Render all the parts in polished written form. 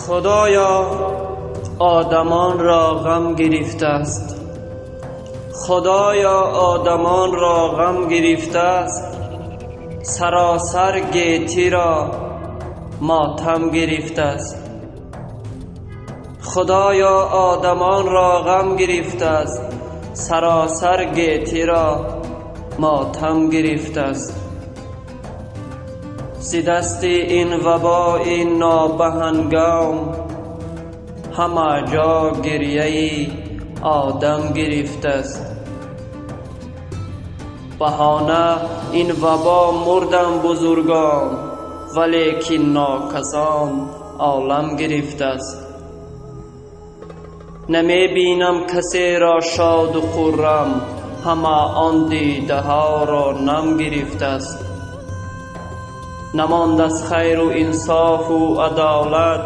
خدایا آدمان را غم گرفته است. خدایا آدمان را غم گرفته است. سراسر گیتی را ماتم گرفته است. خدایا آدمان را غم گرفته است. سراسر گیتی را ماتم گرفته است. ز دست این وبای نابهنگام همه جا گریه آدم گرفته است. بهانه این وبا مردن بزرگان، ولیکن ناکسان عالم گرفته است. نمی بینم کسی را شاد و خرم، همه آن دیده ها را نم گرفته است. نماند از خیر و انصاف و عدالت،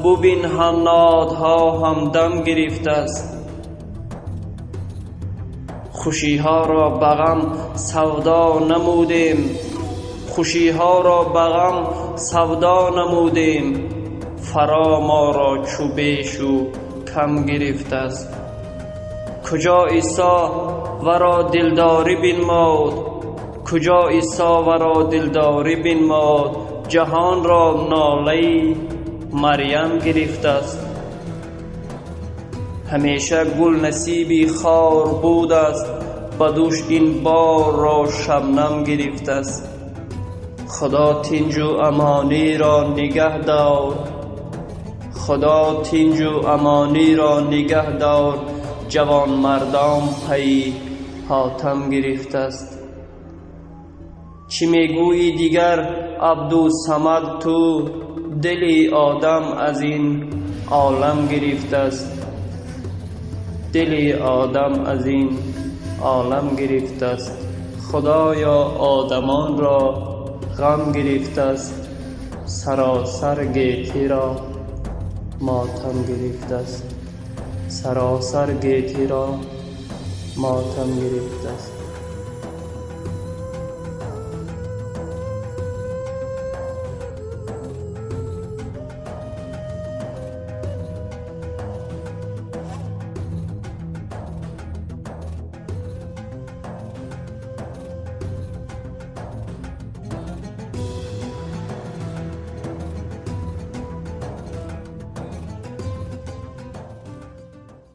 ببین حنادها همدم گرفته است. خوشی ها را به غم سودا نمودیم، خوشی ها را به غم سودا نمودیم، فرا ما را چو بیش و کم گرفته است. کجا عیسی ورا دلداری بنمود، کجا عیسی ورا دلداری بنمود، جهان را ناله مریم گرفته است. همیشه گل نصیبی خار بود است، بدوش این بار را شبنم گرفته است. خدا تنج و امانی را نگه دار، خدا تنج و امانی را نگه دار، جوان مردان پی حاتم گرفته است. چی میگویی دیگر عبدالصمد تو، دل آدم از این عالم گرفته است. دل آدم از این عالم گرفته است. خدایا آدمان را غم گرفته است. سراسر گیتی را ماتم گرفته است. سراسر گیتی را ماتم گرفته است.